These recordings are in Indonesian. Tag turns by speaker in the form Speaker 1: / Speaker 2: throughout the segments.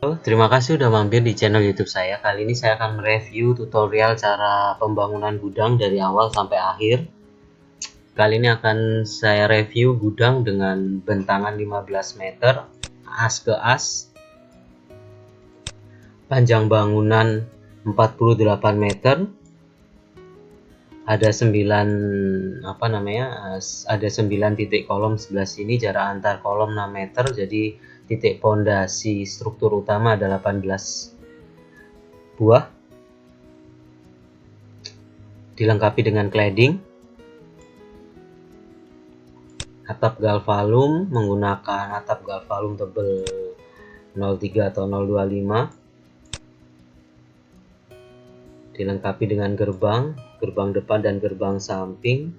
Speaker 1: Halo, terima kasih sudah mampir di channel YouTube saya. Kali ini saya akan mereview tutorial cara pembangunan gudang dari awal sampai akhir. Kali ini akan saya review gudang dengan bentangan 15 meter, as ke as, panjang bangunan 48 meter, ada 9 titik kolom sebelah sini, jarak antar kolom 6 meter, jadi titik pondasi struktur utama ada 18 buah, dilengkapi dengan cladding, atap galvalum menggunakan atap galvalum tebal 03 atau 025, dilengkapi dengan gerbang depan dan gerbang samping.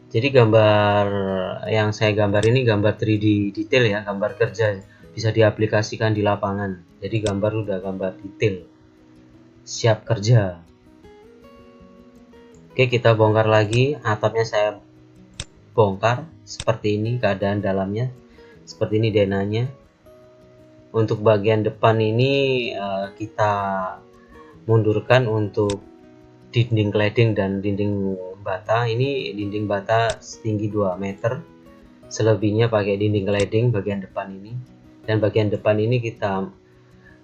Speaker 1: Jadi gambar yang saya gambar ini gambar 3D detail ya, gambar kerja, bisa diaplikasikan di lapangan. Jadi gambar udah gambar detail, siap kerja. Oke, kita bongkar lagi. Atapnya saya bongkar seperti ini keadaan dalamnya, seperti ini denahnya. Untuk bagian depan ini kita mundurkan untuk dinding cladding dan dinding bata. Ini dinding bata setinggi 2 meter, selebihnya pakai dinding cladding bagian depan ini. Dan bagian depan ini kita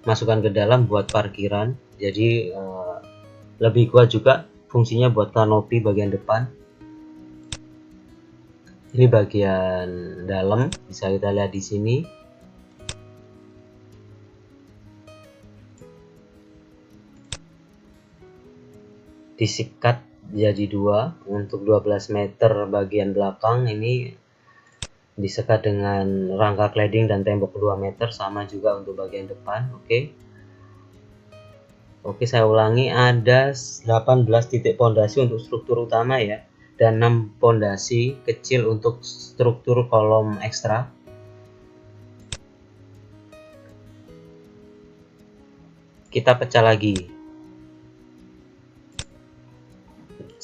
Speaker 1: masukkan ke dalam buat parkiran, jadi lebih kuat juga fungsinya buat kanopi bagian depan. Ini bagian dalam, bisa kita lihat di sini. Disikat jadi dua. Untuk 12 meter bagian belakang ini disekat dengan rangka cladding dan tembok 2 meter, sama juga untuk bagian depan. Oke, saya ulangi, ada 18 titik pondasi untuk struktur utama ya, dan 6 pondasi kecil untuk struktur kolom ekstra. Kita pecah lagi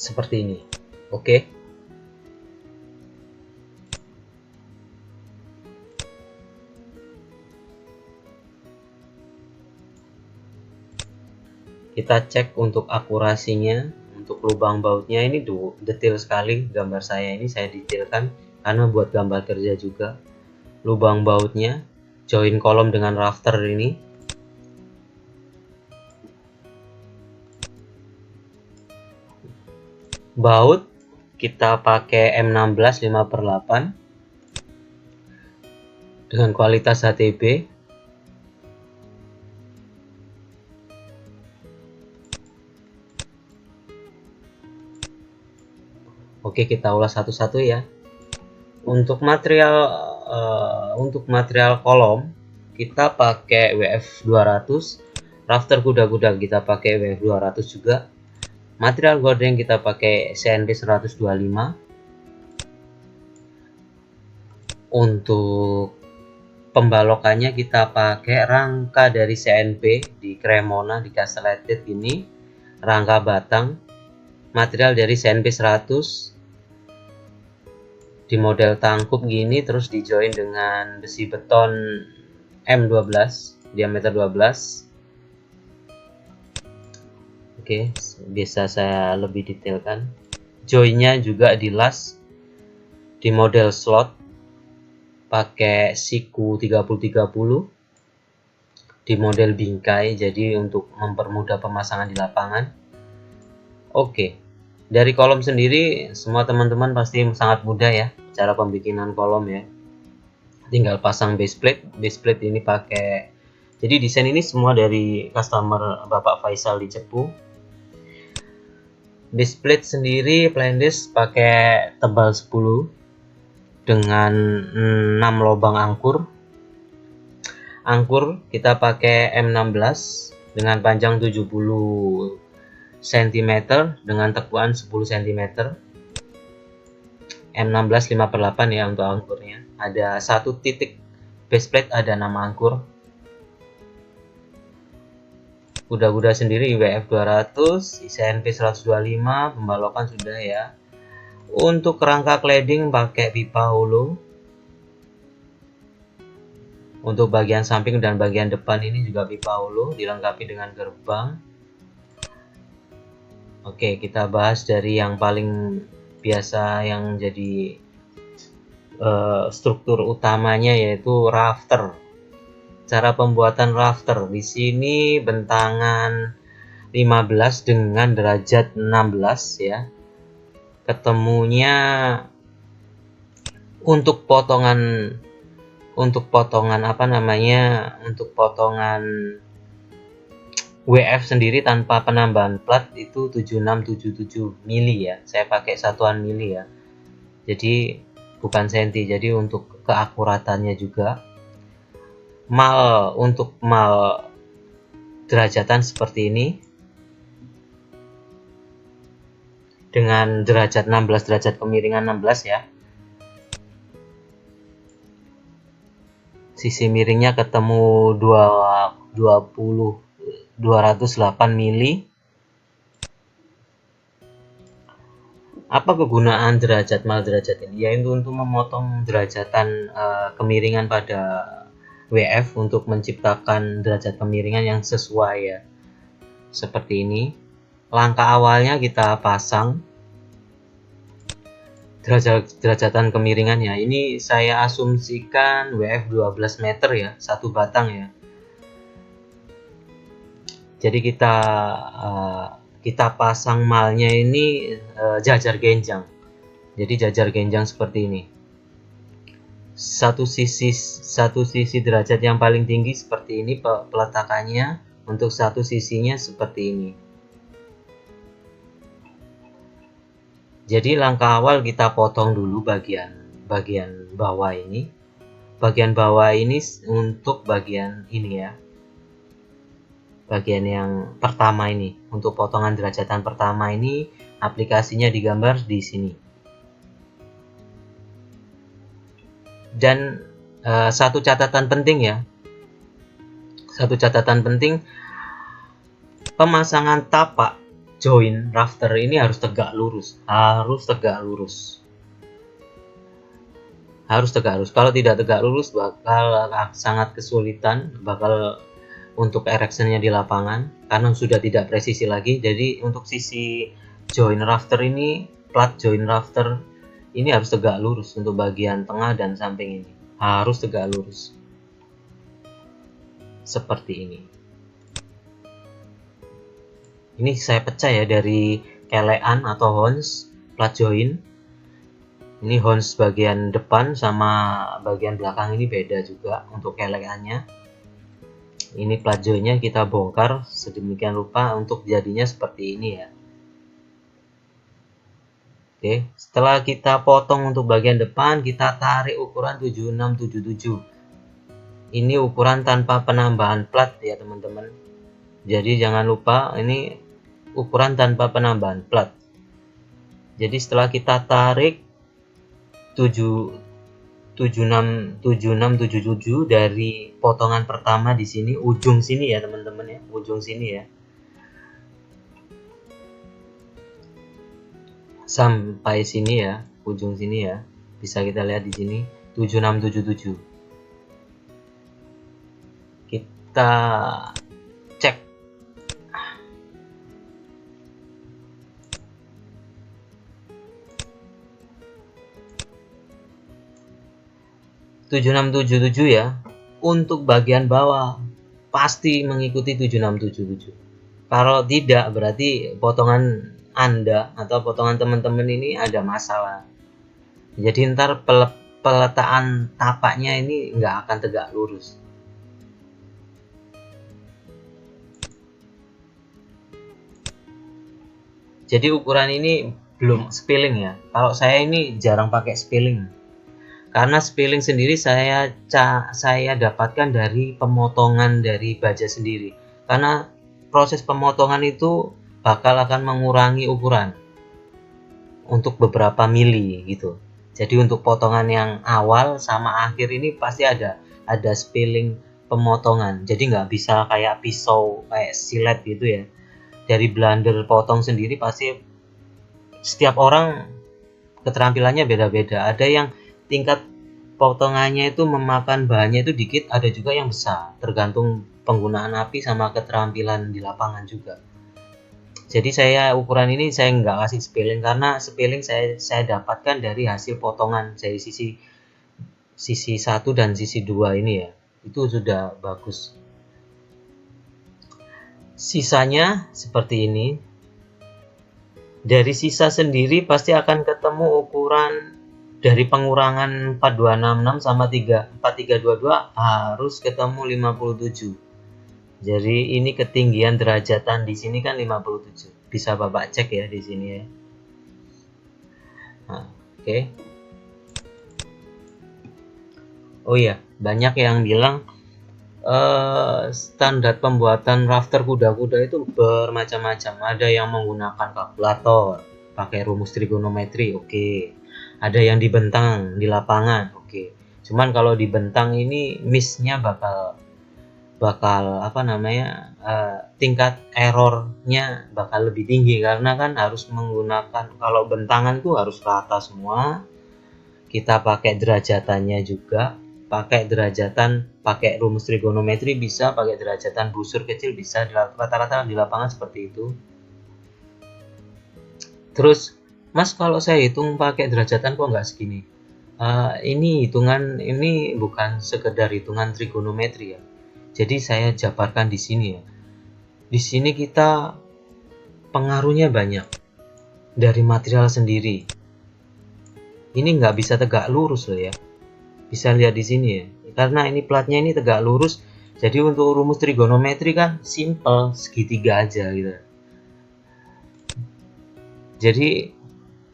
Speaker 1: seperti ini. Oke, kita cek untuk akurasinya. Untuk lubang bautnya ini detail sekali, gambar saya ini saya detailkan karena buat gambar kerja juga. Lubang bautnya, join kolom dengan rafter ini, baut kita pakai M16 5/8 dengan kualitas HTB. Oke, kita ulas satu-satu ya. Untuk material kolom kita pakai WF 200, rafter kuda-kuda kita pakai WF 200 juga. Material gorden kita pakai CNP 125. Untuk pembalokannya kita pakai rangka dari CNP di Cremona, di Castellated ini, rangka batang. Material dari CNP 100 di model tangkup gini, terus di join dengan besi beton M12 diameter 12. Oke, bisa saya lebih detailkan. Joinnya juga dilas di model slot pakai siku 3030 di model bingkai, jadi untuk mempermudah pemasangan di lapangan. Oke, dari kolom sendiri semua teman-teman pasti sangat mudah ya cara pembikinan kolom ya. Tinggal pasang base plate ini pakai, jadi desain ini semua dari customer Bapak Faisal di Cepu. Base plate sendiri Plandis pakai tebal 10 dengan 6 lubang angkur. Angkur kita pakai M16 dengan panjang 70 cm dengan tekuan 10 cm. M16 5/8 ya untuk angkurnya. Ada satu titik base plate, ada 6 angkur. Kuda-kuda sendiri WF 200, CNP 125, pembalokan sudah ya. Untuk rangka cladding pakai pipa holo. Untuk bagian samping dan bagian depan ini juga pipa holo, dilengkapi dengan gerbang. Oke, kita bahas dari yang paling biasa yang jadi struktur utamanya, yaitu rafter. Cara pembuatan rafter di sini bentangan 15 dengan derajat 16 ya. Ketemunya untuk potongan apa namanya, untuk potongan WF sendiri tanpa penambahan plat itu 7677 mili ya. Saya pakai satuan mili ya. Jadi bukan senti. Jadi untuk keakuratannya juga. Untuk mal derajatan seperti ini. Dengan derajat 16, derajat kemiringan 16 ya. Sisi miringnya ketemu 208 mili. Apa kegunaan derajat mal derajat ini? Yaitu untuk memotong derajatan kemiringan pada WF untuk menciptakan derajat kemiringan yang sesuai ya. Seperti ini. Langkah awalnya kita pasang derajatan kemiringannya. Ini saya asumsikan WF 12 meter ya, satu batang ya. Jadi kita pasang malnya ini jajar genjang. Jadi jajar genjang seperti ini. Satu sisi derajat yang paling tinggi seperti ini peletakannya, untuk satu sisinya seperti ini. Jadi langkah awal kita potong dulu bagian bawah ini. Bagian bawah ini untuk bagian ini ya. Bagian yang pertama ini, untuk potongan derajatan pertama ini, aplikasinya digambar di sini. Dan satu catatan penting ya. Satu catatan penting, pemasangan tapak join rafter ini harus tegak lurus, harus tegak lurus. Kalau tidak tegak lurus bakal sangat kesulitan, bakal untuk erectionnya di lapangan karena sudah tidak presisi lagi. Jadi untuk sisi join rafter ini, plat join rafter ini harus tegak lurus. Untuk bagian tengah dan samping ini harus tegak lurus seperti ini. Ini saya pecah ya dari kelean atau hons plat join. Ini hons bagian depan sama bagian belakang ini beda juga untuk keleannya. Ini plat joinnya kita bongkar sedemikian rupa untuk jadinya seperti ini ya. Oke, setelah kita potong untuk bagian depan, kita tarik ukuran 7677. Ini ukuran tanpa penambahan plat ya teman-teman. Jadi jangan lupa ini ukuran tanpa penambahan plat. Jadi setelah kita tarik 7677 dari potongan pertama di sini, ujung sini ya teman-teman ya, ujung sini ya, sampai sini ya, ujung sini ya, bisa kita lihat di sini 7677. Kita cek. (7677) ya. Untuk bagian bawah pasti mengikuti 7677. Kalau tidak berarti potongan Anda atau potongan teman-teman ini ada masalah. Jadi ntar peletaan tapaknya ini nggak akan tegak lurus. Jadi ukuran ini belum spilling ya. Kalau saya ini jarang pakai spilling. Karena spilling sendiri saya dapatkan dari pemotongan dari baja sendiri. Karena proses pemotongan itu bakal akan mengurangi ukuran untuk beberapa mili gitu. Jadi untuk potongan yang awal sama akhir ini pasti ada spilling pemotongan. Jadi nggak bisa kayak pisau, kayak silet gitu ya. Dari blender potong sendiri pasti setiap orang keterampilannya beda-beda. Ada yang tingkat potongannya itu memakan bahannya itu dikit, ada juga yang besar, tergantung penggunaan api sama keterampilan di lapangan juga. Jadi saya ukuran ini saya nggak kasih scaling, karena scaling saya dapatkan dari hasil potongan dari sisi 1 dan sisi 2 ini ya, itu sudah bagus. Sisanya seperti ini. Dari sisa sendiri pasti akan ketemu ukuran dari pengurangan 4266 sama 4322 harus ketemu 57. Jadi ini ketinggian derajatan di sini kan 57. Bisa Bapak cek ya di sini ya. Nah, oke. Oh iya, banyak yang bilang standar pembuatan rafter kuda-kuda itu bermacam-macam. Ada yang menggunakan kalkulator, pakai rumus trigonometri, oke. Ada yang dibentang di lapangan, oke. Cuman kalau dibentang ini miss-nya bakal apa namanya, tingkat errornya bakal lebih tinggi, karena kan harus menggunakan, kalau bentangan tuh harus rata semua. Kita pakai derajatannya juga, pakai rumus trigonometri bisa, pakai derajatan busur kecil bisa, rata-rata di lapangan seperti itu. Terus, Mas, kalau saya hitung pakai derajatan kok nggak segini? Ini hitungan ini bukan sekedar hitungan trigonometri ya. Jadi saya jabarkan di sini ya. Di sini kita pengaruhnya banyak dari material sendiri. Ini nggak bisa tegak lurus loh ya. Bisa lihat di sini ya. Karena ini platnya ini tegak lurus. Jadi untuk rumus trigonometri kan simple, segitiga aja gitu. Jadi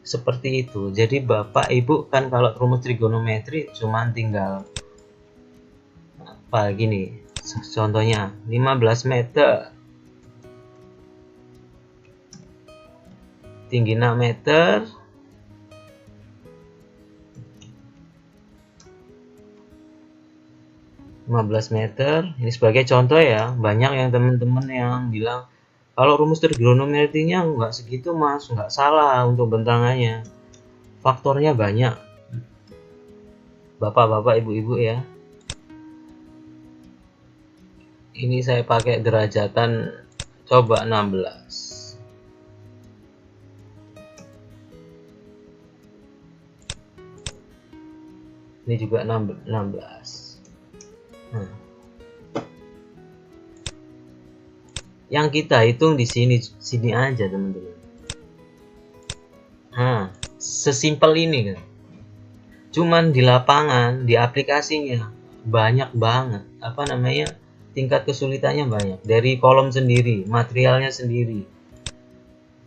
Speaker 1: seperti itu. Jadi Bapak Ibu kan kalau rumus trigonometri cuman tinggal apa gini. Contohnya 15 meter, tinggi 6 meter, meter. Ini sebagai contoh ya. Banyak yang teman-teman yang bilang kalau rumus trigonometrinya nggak segitu Mas, nggak salah untuk bentangannya. Faktornya banyak. Bapak-bapak, ibu-ibu ya. Ini saya pakai derajatan coba 16. Ini juga 16. Nah. Yang kita hitung di sini aja teman-teman. Nah, sesimpel ini kan. Cuman di lapangan, di aplikasinya banyak banget apa namanya, tingkat kesulitannya banyak. Dari kolom sendiri, materialnya sendiri,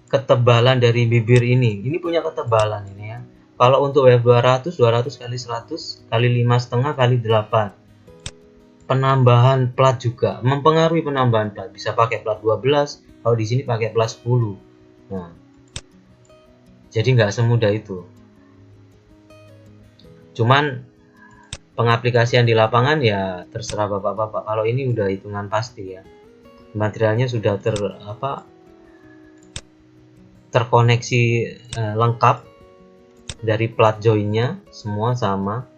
Speaker 1: ketebalan dari bibir ini punya ketebalan ini ya. Kalau untuk WF200 kali 100 kali 5,5 kali 8. Penambahan plat juga mempengaruhi penambahan plat. Bisa pakai plat 12, kalau di sini pakai plat 10. Nah, jadi nggak semudah itu. Cuman pengaplikasian di lapangan ya terserah bapak-bapak. Kalau ini udah hitungan pasti ya. Materialnya sudah terkoneksi lengkap dari plat joinnya semua sama.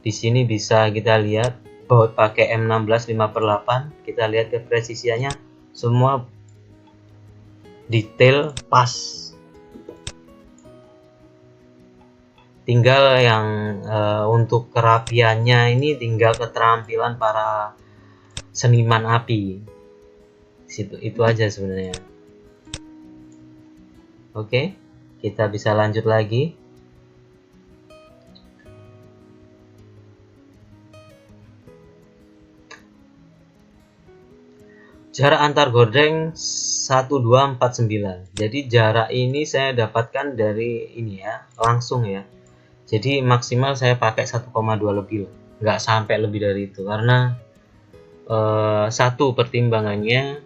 Speaker 1: Di sini bisa kita lihat baut pakai M16 5/8. Kita lihat ke presisiannya semua detail pas. Tinggal yang untuk kerapiannya ini tinggal keterampilan para seniman api. Itu aja sebenarnya. Oke, kita bisa lanjut lagi. Jarak antar gordeng 1249. Jadi jarak ini saya dapatkan dari ini ya, langsung ya. Jadi maksimal saya pakai 1,2 lebih lah. Nggak sampai lebih dari itu, karena satu pertimbangannya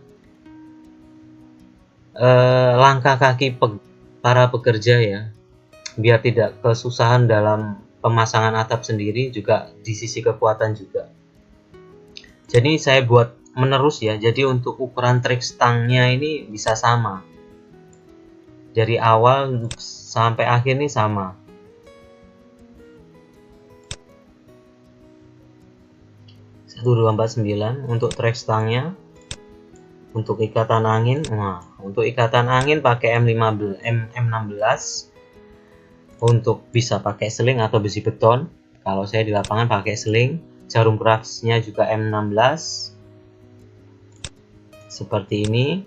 Speaker 1: langkah kaki para pekerja ya, biar tidak kesusahan dalam pemasangan atap sendiri, juga di sisi kekuatan juga. Jadi saya buat menerus ya, jadi untuk ukuran trik stangnya ini bisa sama dari awal sampai akhir nih sama. 1249 untuk trek stangnya. Untuk ikatan angin, nah untuk ikatan angin pakai M16. Untuk bisa pakai seling atau besi beton. Kalau saya di lapangan pakai seling. Jarum kerasnya juga M16 seperti ini.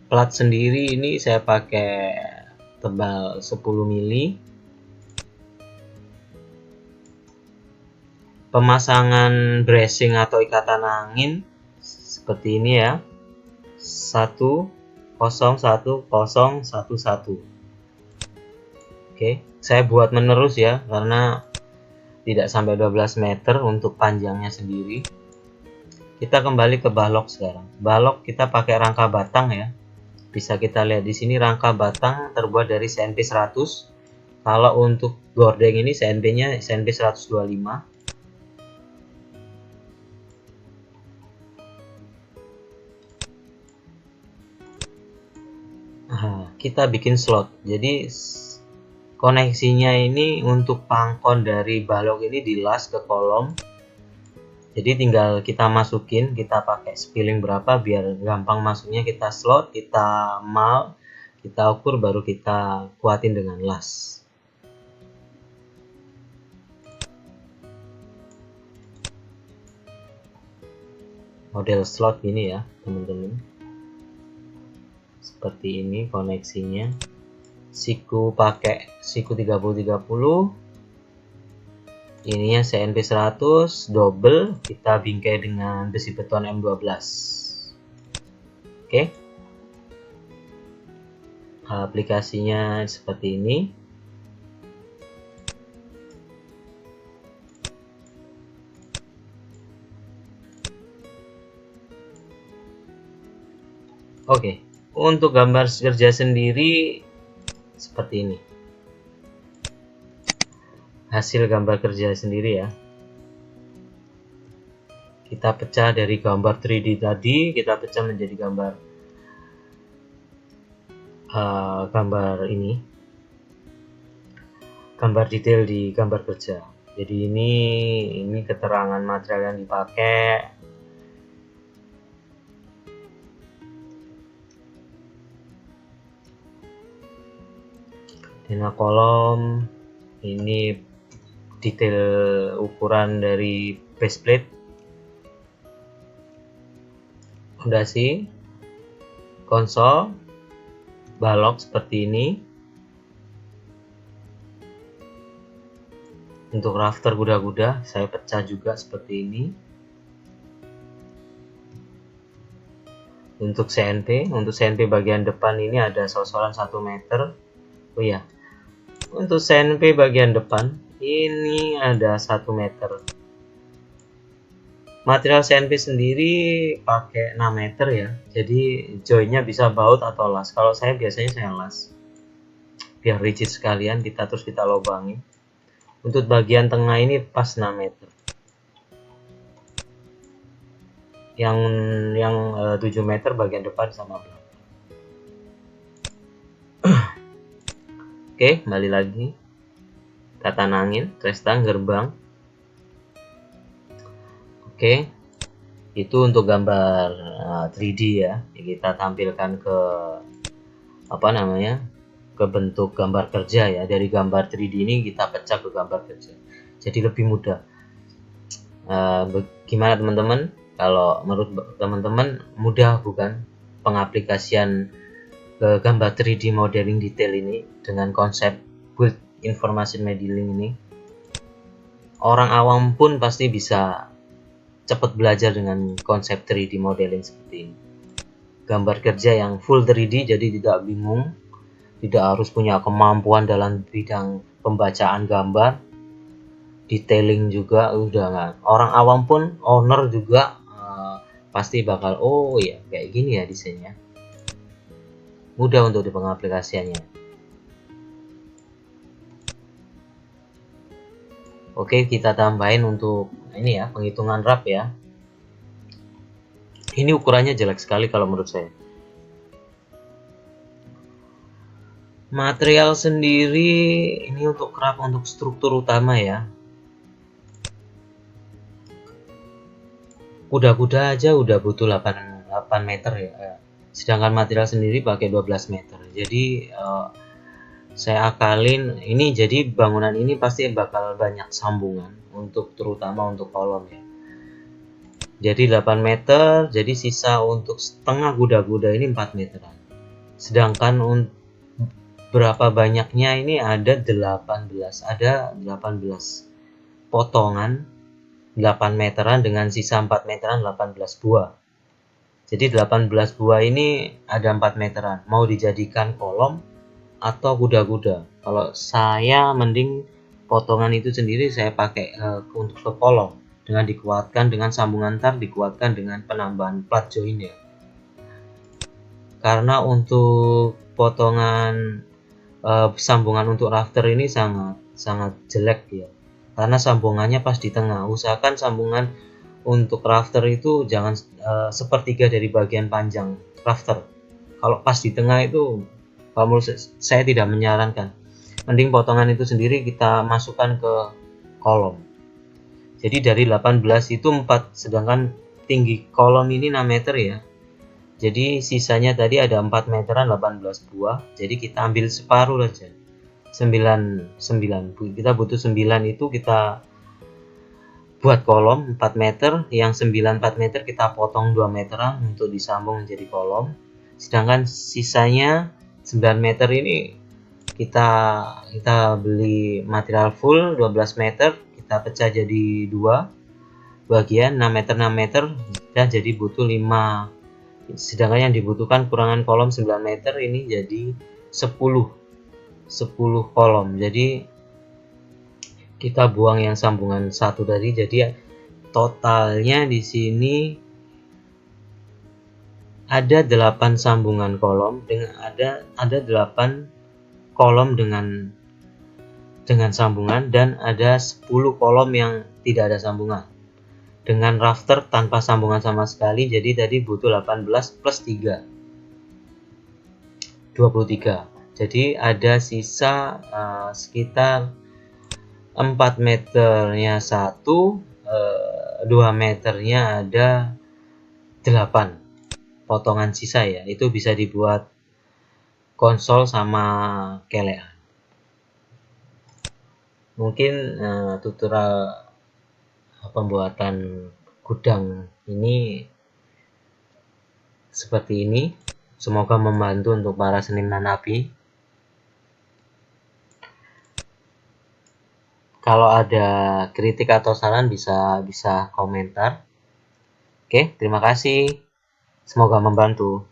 Speaker 1: Plat sendiri ini saya pakai tebal 10 mili. Pemasangan bracing atau ikatan angin seperti ini ya, 101011. Oke, saya buat menerus ya karena tidak sampai 12 meter untuk panjangnya sendiri. Kita kembali ke balok sekarang. Balok kita pakai rangka batang ya. Bisa kita lihat di sini rangka batang terbuat dari CNP 100. Kalau untuk gordeng ini CNP-nya CNP 125. Kita bikin slot. Jadi koneksinya ini untuk pangkon dari balok ini dilas ke kolom. Jadi tinggal kita masukin, kita pakai spilling berapa biar gampang masuknya, kita slot, kita mal, kita ukur, baru kita kuatin dengan las. Model slot gini ya teman-teman, seperti ini koneksinya. Siku pakai siku 3030, ininya CNP 100 double, kita bingkai dengan besi beton M12. Oke, aplikasinya seperti ini. Oke, untuk gambar kerja sendiri seperti ini. Hasil gambar kerja sendiri ya. Kita pecah dari gambar 3D tadi, kita pecah menjadi gambar ini, gambar detail di gambar kerja. Jadi ini keterangan material yang dipakai. Dena kolom, ini detail ukuran dari base plate, fondasi, konsol, balok seperti ini. Untuk rafter kuda-kuda saya pecah juga seperti ini. Untuk CNP bagian depan ini ada sosoran 1 meter. Oh ya, untuk CNP bagian depan ini ada 1 meter. Material CNP sendiri pakai 6 meter ya, jadi joinnya bisa baut atau las. Kalau saya biasanya saya las biar rigid sekalian, kita lobangi. Untuk bagian tengah ini pas 6 meter. Yang 7 meter bagian depan sama belakang. Oke, kembali lagi. Ikatan angin, trestang, gerbang. Oke, itu untuk gambar 3D ya. Kita tampilkan ke ke bentuk gambar kerja ya. Dari gambar 3D ini kita pecah ke gambar kerja, jadi lebih mudah. Gimana teman-teman? Kalau menurut teman-teman mudah bukan pengaplikasian ke gambar 3D modeling detail ini dengan konsep build information modeling ini? Orang awam pun pasti bisa cepat belajar dengan konsep 3D modeling seperti ini. Gambar kerja yang full 3D, jadi tidak bingung, tidak harus punya kemampuan dalam bidang pembacaan gambar, detailing juga udah nggak. Orang awam pun, owner juga pasti bakal, oh ya kayak gini ya desainnya. Mudah untuk pengaplikasiannya. Oke, kita tambahin untuk ini ya, penghitungan rap ya. Ini ukurannya jelek sekali kalau menurut saya. Material sendiri ini untuk kerap untuk struktur utama ya. Kuda-kuda aja udah butuh 8 meter ya. Sedangkan material sendiri pakai 12 meter. Jadi saya akalin ini, jadi bangunan ini pasti bakal banyak sambungan untuk terutama untuk kolom ya. Jadi 8 meter, jadi sisa untuk setengah kuda-kuda ini 4 meteran. Sedangkan berapa banyaknya ini ada 18 potongan 8 meteran dengan sisa 4 meteran 18 buah. Jadi 18 buah ini ada 4 meteran. Mau dijadikan kolom atau kuda-kuda. Kalau saya mending potongan itu sendiri saya pakai untuk ke kolom dengan dikuatkan dengan sambungan tar, dikuatkan dengan penambahan plat join ya. Karena untuk potongan sambungan untuk rafter ini sangat jelek ya. Karena sambungannya pas di tengah. Usahakan sambungan untuk rafter itu jangan sepertiga dari bagian panjang rafter. Kalau pas di tengah itu, kalau menurut saya tidak menyarankan. Mending potongan itu sendiri kita masukkan ke kolom. Jadi dari 18 itu 4, sedangkan tinggi kolom ini 6 meter ya. Jadi sisanya tadi ada 4 meteran 18 buah. Jadi kita ambil separuh aja. 9 kita butuh 9 itu kita buat kolom 4 meter, yang 4 meter kita potong 2 meteran untuk disambung menjadi kolom. Sedangkan sisanya 9 meter ini kita beli material full 12 meter, kita pecah jadi 2 bagian 6 meter 6 meter dan jadi butuh 5. Sedangkan yang dibutuhkan kurangan kolom 9 meter ini jadi 10 kolom. Jadi kita buang yang sambungan satu tadi, jadi totalnya di sini ada 8 sambungan kolom dengan ada 8 kolom dengan sambungan, dan ada 10 kolom yang tidak ada sambungan dengan rafter tanpa sambungan sama sekali. Jadi tadi butuh 18 plus 3 23. Jadi ada sisa sekitar 4 meternya 1, 2 meternya ada 8 potongan sisa ya. Itu bisa dibuat konsol sama kelean. Mungkin tutorial pembuatan gudang ini seperti ini. Semoga membantu untuk para seniman api. Kalau ada kritik atau saran bisa komentar. Oke, terima kasih. Semoga membantu.